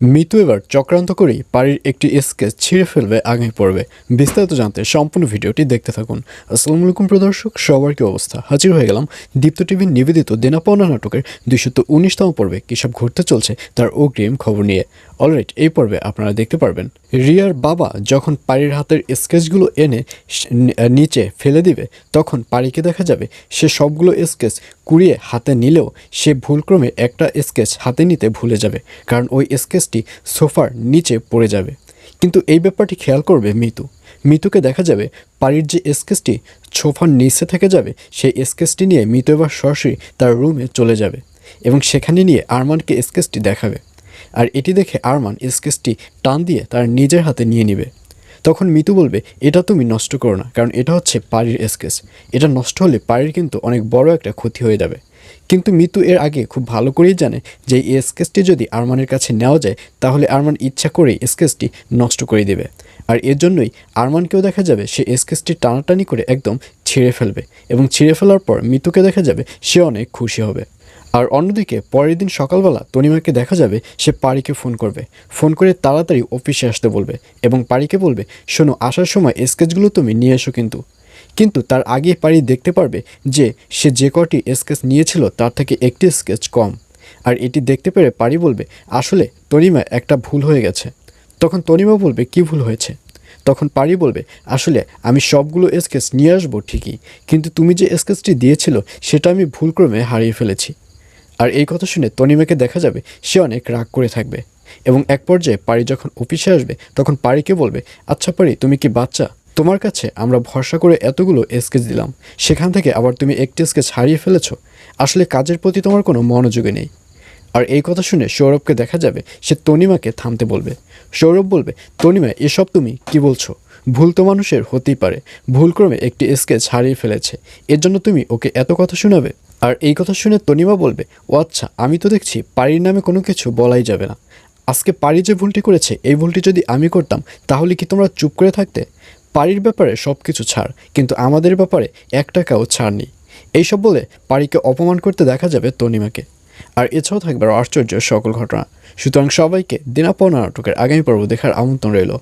মিতু এবার চক্রান্ত করেই পারির একটি স্কেচ ছিঁড়ে ফেলবে আগামী পর্বে। বিস্তারিত জানতে সম্পূর্ণ ভিডিওটি দেখতে থাকুন। আসসালামু আলাইকুম প্রিয় দর্শক, সবার কি অবস্থা? হাজির হয়ে গেলাম দীপ্ত টিভির নিবেদিত দেনা পাওনা নাটকের 219তম পর্বে কী সব ঘটতে চলছে তার অগ্রিম খবর নিয়ে। অলরাইট, এই পর্বে আপনারা দেখতে পারবেন রিয়ার বাবা যখন পারির হাতের স্কেচগুলো এনে নিচে ফেলে দিবে, তখন পারিকে দেখা যাবে সে সবগুলো স্কেচ কুড়িয়ে হাতে নিলেও সে ভুলক্রমে একটা স্কেচ হাতে নিতে ভুলে যাবে, কারণ ওই স্কেচটি সোফার নিচে পড়ে যাবে। কিন্তু এই ব্যাপারটি খেয়াল করবে মিতুকে দেখা যাবে পারির যে স্কেচটি সোফার নিচে থেকে যাবে, সেই স্কেচটি নিয়ে মিতু এবার সরাসরি তার রুমে চলে যাবে এবং সেখানে নিয়ে আরমানকে স্কেচটি দেখাবে। আর এটি দেখে আরমান স্কেচটি টান দিয়ে তার নিজের হাতে নিয়ে নেবে। তখন মিতু বলবে, এটা তুমি নষ্ট করো না, কারণ এটা হচ্ছে পারির স্কেচ, এটা নষ্ট হলে পারির কিন্তু অনেক বড় একটা ক্ষতি হয়ে যাবে। কিন্তু মিতু এর আগে খুব ভালো করেই জানে যে এই স্কেচটি যদি আরমানের কাছে নেওয়া যায় তাহলে আরমান ইচ্ছা করেই স্কেচটি নষ্ট করে দেবে। আর এর জন্যই আরমানকেও দেখা যাবে সে স্কেচটি টানাটানি করে একদম ছিঁড়ে ফেলবে, এবং ছিঁড়ে ফেলার পর মিতুকে দেখা যাবে সে অনেক খুশি হবে। আর অন্যদিকে পরের দিন সকালবেলা তনিমাকে দেখা যাবে সে পারিকে ফোন করে তাড়াতাড়ি অফিসে আসতে বলবে এবং পারিকে বলবে, শোনো, আসার সময় স্কেচগুলো তুমি নিয়ে এসো। কিন্তু তার আগে পারি দেখতে পারবে যে সে যে কটি স্কেচ নিয়েছিল তার থেকে একটি স্কেচ কম। আর এটি দেখতে পেরে পারি বলবে, আসলে তনিমা একটা ভুল হয়ে গেছে। তখন তনিমা বলবে, কি ভুল হয়েছে? তখন পারি বলবে, আসলে আমি সবগুলো স্কেচ নিয়ে আসবো ঠিকই, কিন্তু তুমি যে স্কেচটি দিয়েছিল সেটা আমি ভুলক্রমে হারিয়ে ফেলেছি। আর এই কথা শুনে তনিমাকে দেখা যাবে সে অনেক রাগ করে থাকবে এবং এক পর্যায়ে পারি যখন অফিসে আসবে তখন পারিকে বলবে, আচ্ছা পারি, তুমি কি বাচ্চা? তোমার কাছে আমরা ভরসা করে এতগুলো স্কেচ দিলাম, সেখান থেকে আবার তুমি একটি স্কেচ হারিয়ে ফেলেছ। আসলে কাজের প্রতি তোমার কোনো মনোযোগই নেই। আর এই কথা শুনে সৌরভকে দেখা যাবে সে তনিমাকে থামতে বলবে। সৌরভ বলবে, তনিমা, এসব তুমি কি বলছো? ভুল তো মানুষের হতেই পারে, ভুলক্রমে একটি স্কেচ হারিয়ে ফেলেছে, এর জন্য তুমি ওকে এত কথা শোনাবে? আর এই কথা শুনে তনিমা বলবে, ও আচ্ছা, আমি তো দেখছি পারির নামে কোনো কিছু বলাই যাবে না। আজকে পারি যে ভুলটি করেছে, এই ভুলটি যদি আমি করতাম তাহলে কি তোমরা চুপ করে থাকতে? পারির ব্যাপারে সব কিছু ছাড়, কিন্তু আমাদের ব্যাপারে এক টাকাও ছাড় নেই। এইসব বলে পারিকে অপমান করতে দেখা যাবে তনিমাকে। আর এছাড়াও থাকবে আশ্চর্য সকল ঘটনা। সুতরাং সবাইকে দেনা পাওনা নাটকের আগামী পর্ব দেখার আমন্ত্রণ রইল।